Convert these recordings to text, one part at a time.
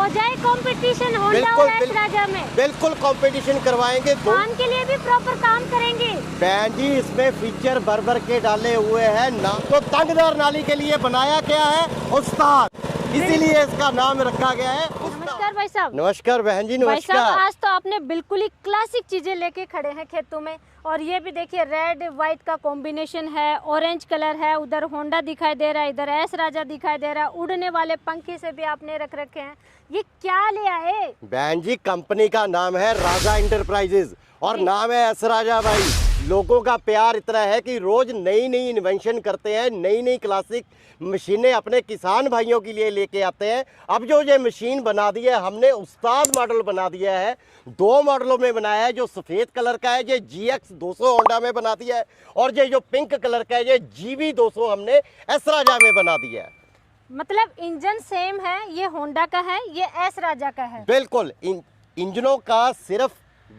हो जाए competition Honda और एस राजा में? बिल्कुल कंपटीशन करवाएंगे। खान के लिए भी प्रॉपर काम करेंगे। बहन जी इसमें फीचर भर भर के डाले हुए हैं। नाम तो तंगदार नाली के लिए बनाया गया है उस्ताद, इसीलिए इसका नाम रखा गया है। नमस्कार भाई साहब। नमस्कार बहन जी, भाई नमस्कार। साहब आज तो आपने बिल्कुल ही क्लासिक चीजें लेके खड़े हैं खेतों में, और ये भी देखिए रेड व्हाइट का कॉम्बिनेशन है, ऑरेंज कलर है, उधर होंडा दिखाई दे रहा है, इधर एस राजा दिखाई दे रहा है, उड़ने वाले पंखे से भी आपने रख रखे हैं। ये क्या ले आए? बहन जी कंपनी का नाम है राजा इंटरप्राइजेज और नाम है एस राजा भाई। लोगों का प्यार इतना है कि रोज नई नई इन्वेंशन करते हैं, नई नई क्लासिक मशीनें अपने किसान भाइयों के लिए लेके आते हैं। अब जो ये मशीन बना दी है हमने उस्ताद मॉडल बना दिया है, 2 मॉडलों में बनाया है। जो सफ़ेद कलर का है ये GX 200 होंडा में बना दिया है, और ये जो पिंक कलर का है ये GB 200 हमने एस राजा में बना दिया है। मतलब इंजन सेम है, ये होंडा का है, ये एस राजा का है। बिल्कुल इंजनों का सिर्फ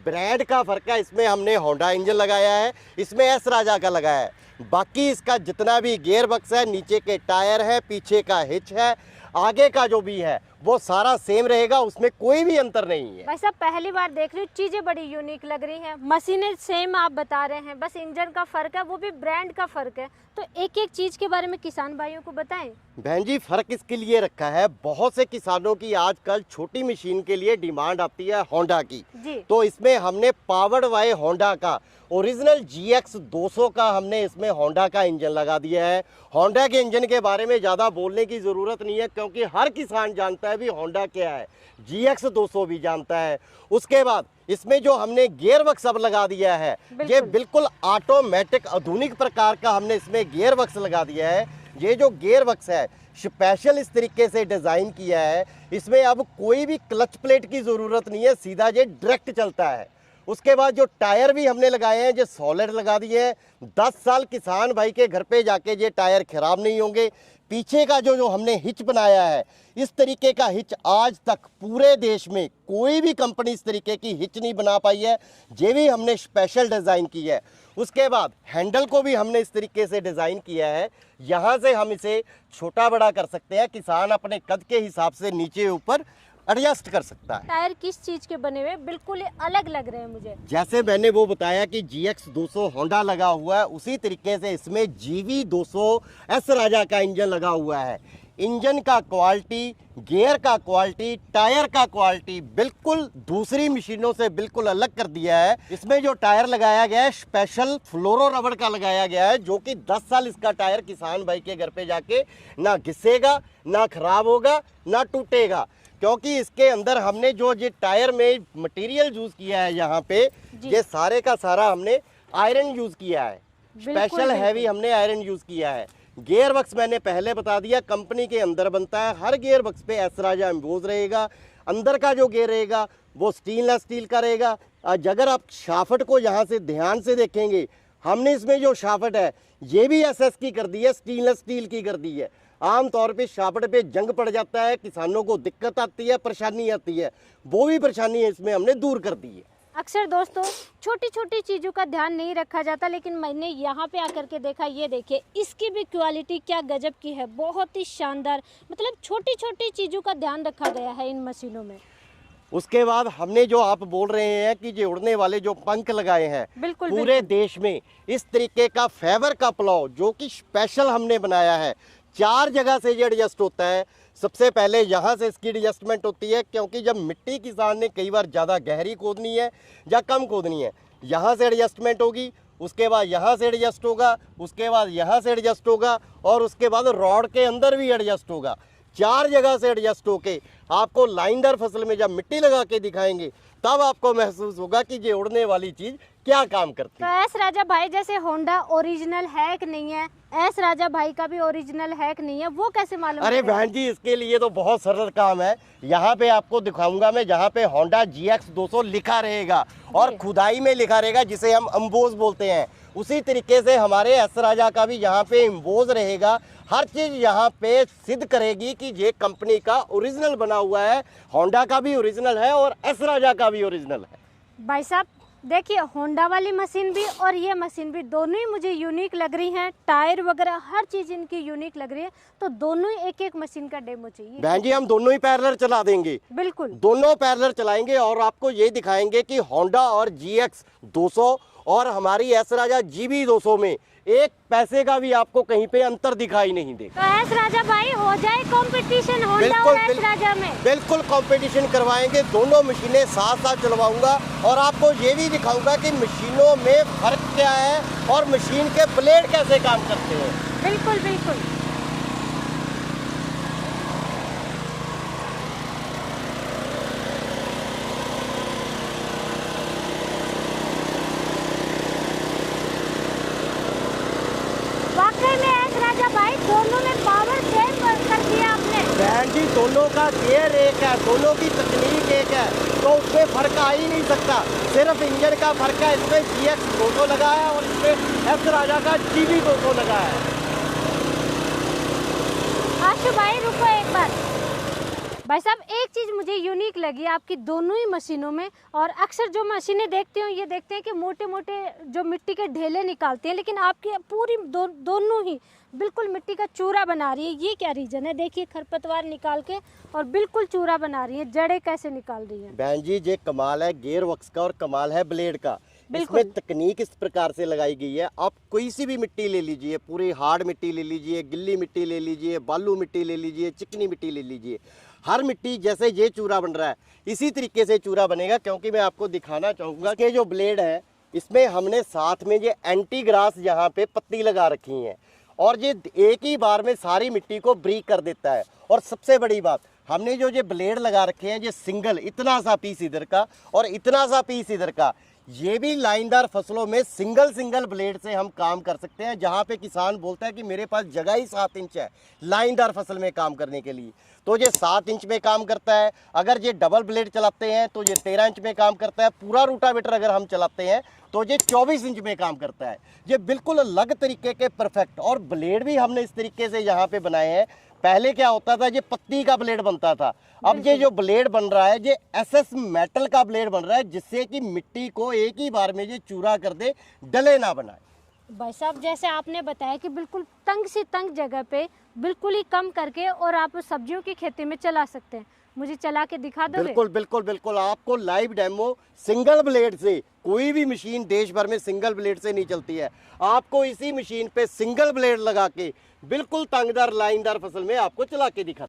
ब्रांड का फर्क है। इसमें हमने होंडा इंजन लगाया है, इसमें एस राजा का लगाया है। बाकी इसका जितना भी गियर बक्स है, नीचे के टायर है, पीछे का हिच है, आगे का जो भी है वो सारा सेम रहेगा, उसमें कोई भी अंतर नहीं है। भाई साहब पहली बार देख रही हूँ, चीजें बड़ी यूनिक लग रही हैं। मशीनें सेम आप बता रहे हैं, बस इंजन का फर्क है, वो भी ब्रांड का फर्क है। तो एक एक चीज के बारे में किसान भाइयों को बताएं। बहन जी फर्क इसके लिए रखा है, बहुत से किसानों की आजकल छोटी मशीन के लिए डिमांड आती है होंडा की जी। तो इसमें हमने पावर्ड बाय होंडा का ओरिजिनल GX 200 का हमने इसमें होंडा का इंजन लगा दिया है। होंडा के इंजन के बारे में ज़्यादा बोलने की ज़रूरत नहीं है, क्योंकि हर किसान जानता है भी होंडा क्या है, GX 200 भी जानता है। उसके बाद इसमें जो हमने गियर बक्स अब लगा दिया है, ये बिल्कुल ऑटोमेटिक आधुनिक प्रकार का हमने इसमें गियर बक्स लगा दिया है। ये जो गियर बक्स है स्पेशल इस तरीके से डिज़ाइन किया है, इसमें अब कोई भी क्लच प्लेट की ज़रूरत नहीं है, सीधा ये डायरेक्ट चलता है। उसके बाद जो टायर भी हमने लगाए हैं जो सॉलिड लगा दिए हैं, 10 साल किसान भाई के घर पे जाके ये टायर खराब नहीं होंगे। पीछे का जो हमने हिच बनाया है, इस तरीके का हिच आज तक पूरे देश में कोई भी कंपनी इस तरीके की हिच नहीं बना पाई है, ये भी हमने स्पेशल डिज़ाइन की है। उसके बाद हैंडल को भी हमने इस तरीके से डिज़ाइन किया है, यहाँ से हम इसे छोटा बड़ा कर सकते हैं, किसान अपने कद के हिसाब से नीचे ऊपर एडजस्ट कर सकता है। टायर किस चीज के बने हुए, बिल्कुल अलग लग रहे हैं मुझे। जैसे मैंने वो बताया कि GX 200 होंडा लगा हुआ है, उसी तरीके से इसमें GB 200 एस राजा का इंजन लगा हुआ है। इंजन का क्वालिटी, गियर का क्वालिटी, टायर का क्वालिटी बिल्कुल दूसरी मशीनों से बिल्कुल अलग कर दिया है। इसमें जो टायर लगाया गया है स्पेशल फ्लोरो रबड़ का लगाया गया है, जो कि 10 साल इसका टायर किसान भाई के घर पे जाके ना घिसेगा, ना खराब होगा, ना टूटेगा। क्योंकि इसके अंदर हमने जो ये टायर में मटेरियल यूज किया है, यहाँ पे ये सारे का सारा हमने आयरन यूज किया है, स्पेशल हैवी हमने आयरन यूज किया है। गियर बक्स मैंने पहले बता दिया कंपनी के अंदर बनता है, हर गियर बक्स पे एस राजा एम्बोज रहेगा। अंदर का जो गियर रहेगा वो स्टेनलेस स्टील का रहेगा। अगर आप शाफ्ट को यहाँ से ध्यान से देखेंगे, हमने इसमें जो शाफ्ट है ये भी SS की कर दी है, स्टेनलेस स्टील की कर दी है। आमतौर पे शाफ्ट पे जंग पड़ जाता है, किसानों को दिक्कत आती है, परेशानी आती है, वो भी परेशानी है इसमें हमने दूर कर दी है। अक्सर दोस्तों छोटी छोटी चीज़ों का ध्यान नहीं रखा जाता, लेकिन मैंने यहाँ पे आकर के देखा, ये देखिए इसकी भी क्वालिटी क्या गजब की है, बहुत ही शानदार। मतलब छोटी छोटी चीज़ों का ध्यान रखा गया है इन मशीनों में। उसके बाद हमने जो आप बोल रहे हैं कि ये उड़ने वाले जो पंख लगाए हैं, बिल्कुल पूरे देश में इस तरीके का फेवर का प्लाव जो कि स्पेशल हमने बनाया है, 4 जगह से ये एडजस्ट होता है। सबसे पहले यहाँ से इसकी एडजस्टमेंट होती है, क्योंकि जब मिट्टी किसान ने कई बार ज़्यादा गहरी खोदनी है या कम खोदनी है, यहाँ से एडजस्टमेंट होगी। उसके बाद यहाँ से एडजस्ट होगा, उसके बाद यहाँ से एडजस्ट होगा, और उसके बाद रॉड के अंदर भी एडजस्ट होगा। 4 जगह से एडजस्ट होके आपको लाइनदार फसल में जब मिट्टी लगा के दिखाएंगे, तब आपको महसूस होगा कि ये उड़ने वाली चीज़ क्या काम करती है। तो एस राजा भाई जैसे होंडा ओरिजिनल है कि नहीं है, एस राजा भाई का भी ओरिजिनल है कि नहीं है, वो कैसे मालूम? अरे बहन जी इसके लिए तो बहुत सरल काम है। यहाँ पे आपको दिखाऊंगा मैं, जहाँ पे होंडा GX 200 लिखा रहेगा और खुदाई में लिखा रहेगा, जिसे हम अम्बोज बोलते हैं, उसी तरीके से हमारे एस राजा का भी यहाँ पे एम्बोज रहेगा। हर चीज़ यहाँ पे सिद्ध करेगी कि ये कंपनी का ओरिजिनल बना हुआ है। होंडा का भी ओरिजिनल है और एस राजा का भी ओरिजिनल है। भाई साहब देखिए होंडा वाली मशीन भी और ये मशीन भी दोनों ही मुझे यूनिक लग रही हैं। टायर वगैरह हर चीज़ इनकी यूनिक लग रही है। तो दोनों ही एक एक मशीन का डेमो चाहिए। बहन जी हम दोनों ही पैरेलल चला देंगे, बिल्कुल दोनों पैरेलल चलाएंगे और आपको ये दिखाएंगे कि होंडा और GX 200 और हमारी एस राजा GB 200 में एक पैसे का भी आपको कहीं पे अंतर दिखाई नहीं देगा। तो एस राजा भाई हो जाए कंपटीशन होंडा और एस राजा में। बिल्कुल कंपटीशन करवाएंगे, दोनों मशीनें साथ साथ चलवाऊंगा और आपको ये भी दिखाऊंगा कि मशीनों में फर्क क्या है और मशीन के ब्लेड कैसे काम करते हैं। बिल्कुल बिल्कुल। वाकई में एस राजा भाई दोनों में पावर सेम कर दिया आपने। बहन जी दोनों का गियर एक है, दोनों की तकनीक एक है, तो उसमें फर्क आ ही नहीं सकता। सिर्फ इंजन का फर्क है, इसमें GX 200 लगा है और इसमें एस राजा का GB 200 लगा है। आशु भाई रुको एक बार। भाई साहब एक चीज़ मुझे यूनिक लगी आपकी दोनों ही मशीनों में। और अक्सर जो मशीनें देखते हो ये देखते हैं कि मोटे मोटे जो मिट्टी के ढेले निकालती हैं, लेकिन आपकी पूरी दोनों ही बिल्कुल मिट्टी का चूरा बना रही है। ये क्या रीजन है? देखिए खरपतवार निकाल के और बिल्कुल चूरा बना रही है। जड़ें कैसे निकाल रही है? बहन जी ये कमाल है गियर वक्स का और कमाल है ब्लेड का। इसमें तकनीक इस प्रकार से लगाई गई है, आप कोई सी भी मिट्टी ले लीजिए, पूरी हार्ड मिट्टी ले लीजिए, गिल्ली मिट्टी ले लीजिए, बालू मिट्टी ले लीजिए, चिकनी मिट्टी ले लीजिए, हर मिट्टी जैसे ये चूरा बन रहा है इसी तरीके से चूरा बनेगा। क्योंकि मैं आपको दिखाना चाहूँगा कि जो ब्लेड है इसमें हमने साथ में ये एंटी ग्रास यहाँ पे पत्ती लगा रखी है और ये एक ही बार में सारी मिट्टी को ब्रीक कर देता है। और सबसे बड़ी बात हमने जो ये ब्लेड लगा रखे हैं ये सिंगल, इतना सा पीस इधर का और इतना सा पीस इधर का, ये भी लाइनदार फसलों में सिंगल ब्लेड से हम काम कर सकते हैं। जहाँ पे किसान बोलता है कि मेरे पास जगह ही 7 इंच है लाइनदार फसल में काम करने के लिए, तो ये 7 इंच में काम करता है। अगर ये डबल ब्लेड चलाते हैं तो ये 13 इंच में काम करता है। पूरा रूटावेटर अगर हम चलाते हैं तो ये 24 इंच में काम करता है। ये बिल्कुल अलग तरीके के परफेक्ट। और ब्लेड भी हमने इस तरीके से यहाँ पे बनाए हैं। पहले क्या होता था, ये पत्ती का ब्लेड बनता था, अब ये जो ब्लेड बन रहा है ये SS मेटल का ब्लेड बन रहा है, जिससे कि मिट्टी को एक ही बार में ये चूरा कर दे, डले ना बनाए। भाई साहब जैसे आपने बताया कि बिल्कुल तंग से तंग जगह पे बिल्कुल ही कम करके और आप सब्जियों की खेती में चला सकते हैं। मुझे चला के दिखा दोगे? बिल्कुल बिल्कुल बिल्कुल, आपको लाइव डेमो सिंगल ब्लेड से, कोई भी मशीन देश भर में सिंगल ब्लेड से नहीं चलती है, आपको इसी मशीन पे सिंगल ब्लेड लगा के बिल्कुल तंगदार लाइनदार फसल में आपको चला के दिखा।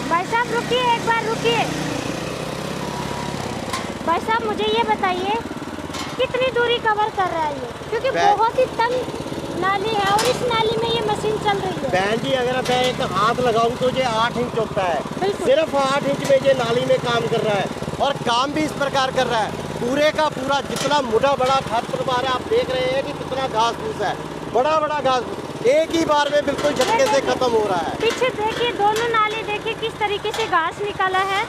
भाई साहब रुकिए एक बार रुकिए। भाई साहब मुझे ये बताइए कितनी दूरी कवर कर रहा है ये, क्योंकि बहुत ही तंग नाली है और इस नाली में ये मशीन चल रही है। बहन जी अगर मैं एक हाथ लगाऊं तो ये 8 इंच होता है, सिर्फ 8 इंच में ये नाली में काम कर रहा है और काम भी इस प्रकार कर रहा है। पूरे का पूरा जितना मुड़ा बड़ा खरपतवार है, आप देख रहे हैं कि कितना घास फूस है, बड़ा बड़ा घास फूस एक ही बार में बिल्कुल झटके से खत्म हो रहा है। पीछे देखिए दोनों नाली देखिए किस तरीके से घास निकाला है।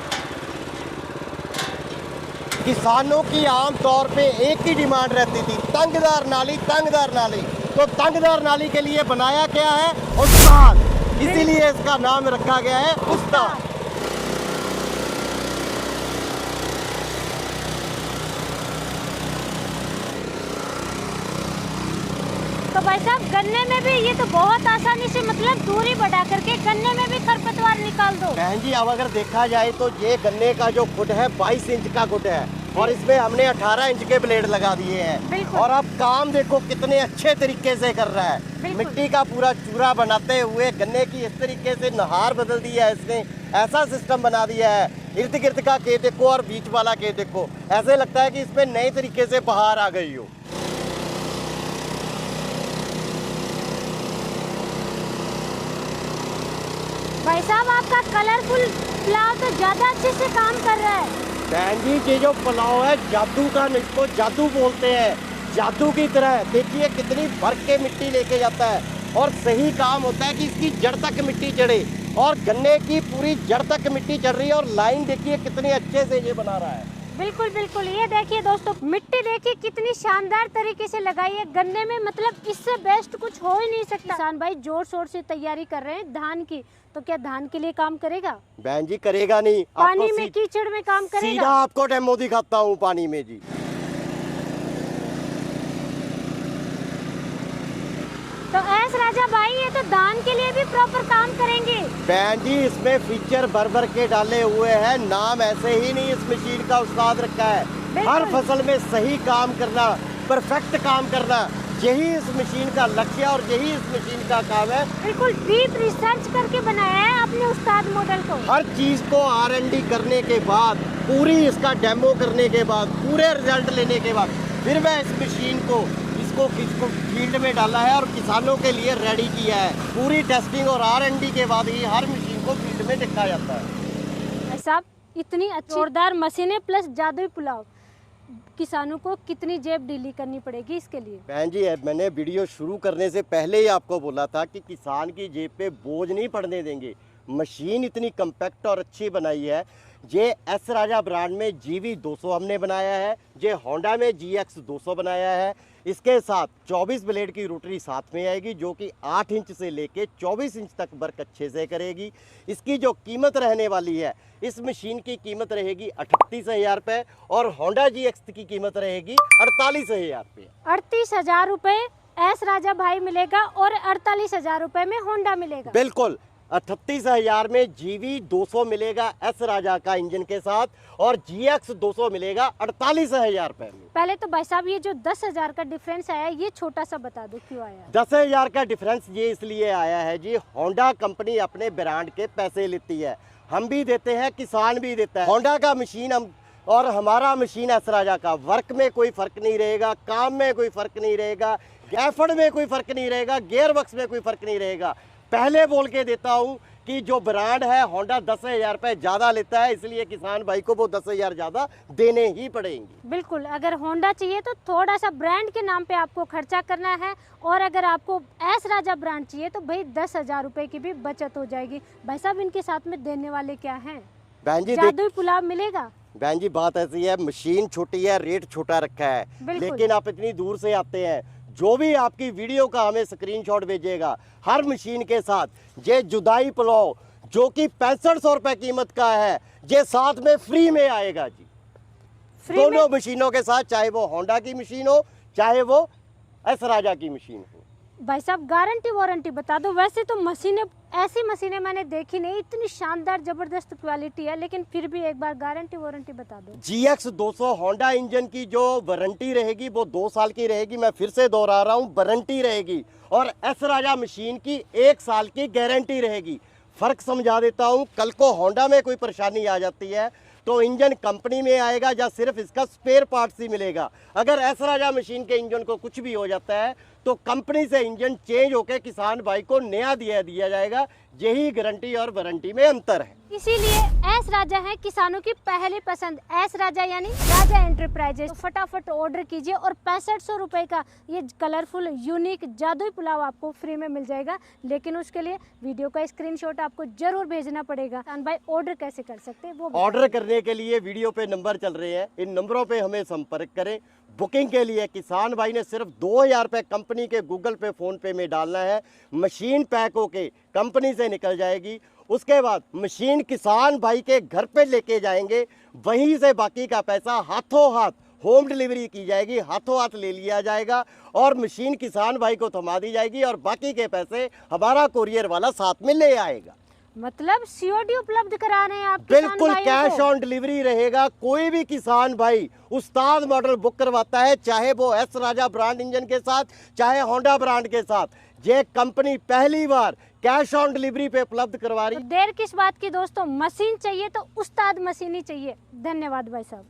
किसानों की आम तौर पे एक ही डिमांड रहती थी, तंगदार नाली, तंगदार नाली। तो तंगदार नाली के लिए बनाया क्या है? उस्ताद, इसीलिए इसका नाम रखा गया है उस्ताद। तो भाई साहब गन्ने में भी ये तो बहुत आसानी से, मतलब दूरी बढ़ा करके गन्ने में भी खरपतवार निकाल दो। बहन जी अब अगर देखा जाए तो ये गन्ने का जो गुट है 22 इंच का गुट है और इसमें हमने 18 इंच के ब्लेड लगा दिए हैं। और अब काम देखो कितने अच्छे तरीके से कर रहा है, मिट्टी का पूरा चूरा बनाते हुए गन्ने की इस तरीके से नहार बदल दिया है इसने, ऐसा सिस्टम बना दिया है। इर्द गिर्द का खेत देखो और बीच वाला खेत देखो, ऐसे लगता है कि इसमें नए तरीके से बहार आ गई हो। भाई साहब आपका कलरफुल प्लाव तो ज्यादा अच्छे से काम कर रहा है। बहन जी ये जो पुलाव है जादू का, इसको जादू बोलते हैं, जादू की तरह। देखिए कितनी भर के मिट्टी लेके जाता है और सही काम होता है कि इसकी जड़ तक मिट्टी चढ़े और गन्ने की पूरी जड़ तक मिट्टी चढ़ रही है। और लाइन देखिए कितनी अच्छे से ये बना रहा है। बिल्कुल बिल्कुल, ये देखिए दोस्तों, मिट्टी देखिए कितनी शानदार तरीके से लगाई है गन्ने में, मतलब इससे बेस्ट कुछ हो ही नहीं सकता। किसान भाई जोर शोर से तैयारी कर रहे हैं धान की, तो क्या धान के लिए काम करेगा? बहन जी करेगा नहीं, पानी में कीचड़ में काम करेगा। सीधा आपको डेमो दिखाता हूँ पानी में जी। तो एस राजा भाई ये तो धान के लिए भी प्रॉपर काम करेंगे। बहन जी इसमें फीचर भर भर के डाले हुए हैं, नाम ऐसे ही नहीं इस मशीन का उस्ताद रखा है। हर फसल में सही काम करना, परफेक्ट काम करना, यही इस मशीन का लक्ष्य और यही इस मशीन का काम है। बिल्कुल डीप रिसर्च करके बनाया है आपने उस्ताद मॉडल को। हर चीज को R&D करने के बाद, पूरी इसका डेमो करने के बाद, पूरे रिजल्ट लेने के बाद फिर मैं इस मशीन को इसको फील्ड में डाला है और किसानों के लिए रेडी किया है। पूरी टेस्टिंग और R&D के बाद ही हर मशीन को फील्ड में देखा जाता है। साहब इतनी अच्छी जोरदार मशीनें प्लस जादुई पुलाव, किसानों को कितनी जेब ढीली करनी पड़ेगी इसके लिए? बहन जी मैंने वीडियो शुरू करने से पहले ही आपको बोला था कि किसान की जेब पे बोझ नहीं पड़ने देंगे। मशीन इतनी कम्पैक्ट और अच्छी बनाई है। ये एस राजा ब्रांड में GV 200 हमने बनाया है, ये होंडा में GX 200 बनाया है। इसके साथ 24 ब्लेड की रोटरी साथ में आएगी जो कि 8 इंच से लेके 24 इंच तक वर्क अच्छे से करेगी। इसकी जो कीमत रहने वाली है, इस मशीन की कीमत रहेगी 38,000 रुपये और होंडा GX की कीमत रहेगी 48,000 रुपये। 38,000 रुपये एस राजा भाई मिलेगा और 48,000 रुपये में होंडा मिलेगा। बिल्कुल 38,000 में GV 200 मिलेगा एस राजा का इंजन के साथ और GX 200 मिलेगा 48,000 रुपये में। पहले तो भाई साहब ये जो 10,000 का डिफरेंस आया ये छोटा सा बता दो क्यों आया? 10,000 का डिफरेंस ये इसलिए आया है जी, होंडा कंपनी अपने ब्रांड के पैसे लेती है, हम भी देते हैं, किसान भी देता है। होंडा का मशीन हम और हमारा मशीन एस राजा का, वर्क में कोई फर्क नहीं रहेगा, काम में कोई फर्क नहीं रहेगा, एफर्ट में कोई फर्क नहीं रहेगा, गियर बक्स में कोई फर्क नहीं रहेगा। पहले बोल के देता हूं कि जो ब्रांड है होंडा 10,000 रुपये ज़्यादा लेता है, इसलिए किसान भाई को वो 10,000 ज़्यादा देने ही पड़ेंगे। बिल्कुल, अगर होंडा चाहिए तो थोड़ा सा ब्रांड के नाम पे आपको खर्चा करना है और अगर आपको एस राजा ब्रांड चाहिए तो भाई 10,000 रुपये की भी बचत हो जाएगी। भाई साहब इनके साथ में देने वाले क्या हैं? बहन जी जादुई पुलाव मिलेगा? बहन जी बात ऐसी है, मशीन छोटी है, रेट छोटा रखा है, लेकिन आप इतनी दूर से आते हैं, जो भी आपकी वीडियो का हमें स्क्रीनशॉट भेजेगा, हर मशीन के साथ ये जुदाई पुलाव जो कि 6500 रुपये कीमत का है, ये साथ में फ्री में आएगा जी। दोनों मशीनों के साथ, चाहे वो होंडा की मशीन हो चाहे वो एस राजा की मशीन हो। भाई साहब गारंटी वारंटी बता दो। वैसे तो मशीनें, ऐसी मशीनें मैंने देखी नहीं, इतनी शानदार जबरदस्त क्वालिटी है, लेकिन फिर भी एक बार गारंटी वारंटी बता दो। GX 200 होंडा इंजन की जो वारंटी रहेगी वो 2 साल की रहेगी, मैं फिर से दोहरा रहा हूँ, वारंटी रहेगी। और एस राजा मशीन की 1 साल की गारंटी रहेगी। फर्क समझा देता हूँ, कल को होंडा में कोई परेशानी आ जाती है तो इंजन कंपनी में आएगा या सिर्फ इसका स्पेयर पार्ट्स ही मिलेगा। अगर एस राजा मशीन के इंजन को कुछ भी हो जाता है तो कंपनी से इंजन चेंज होकर किसान भाई को नया दिया जाएगा। यही गारंटी और वारंटी में अंतर है। इसीलिए एस राजा है किसानों की पहली पसंद। एस राजा यानी राजा एंटरप्राइजेस। तो फटाफट ऑर्डर कीजिए और 6500 रुपये का ये कलरफुल यूनिक जादुई पुलाव आपको फ्री में मिल जाएगा। लेकिन उसके लिए वीडियो का स्क्रीनशॉट आपको जरूर भेजना पड़ेगा। भाई ऑर्डर कैसे कर सकते हैं वो? ऑर्डर करने के लिए वीडियो पे नंबर चल रहे हैं, इन नंबरों पे हमें संपर्क करें। बुकिंग के लिए किसान भाई ने सिर्फ 2,000 रुपये कंपनी के गूगल पे, फोन पे में डालना है। मशीन पैक होके कंपनी से निकल जाएगी। उसके बाद मशीन किसान भाई के घर पे लेके जाएंगे, वहीं से बाकी का पैसा हाथों हाथ होम डिलीवरी की जाएगी, हाथों हाथ ले लिया जाएगा और मशीन किसान भाई को थमा दी जाएगी और बाकी के पैसे हमारा कोरियर वाला साथ में ले आएगा। मतलब COD उपलब्ध करा रहे हैं आप? बिल्कुल कैश ऑन डिलीवरी रहेगा। कोई भी किसान भाई उस्ताद मॉडल बुक करवाता है, चाहे वो एस राजा ब्रांड इंजन के साथ चाहे होंडा ब्रांड के साथ, ये कंपनी पहली बार कैश ऑन डिलीवरी पे उपलब्ध करवा रही। देर किस बात की दोस्तों, मशीन चाहिए तो उस्ताद मशीन ही चाहिए। धन्यवाद भाई साहब।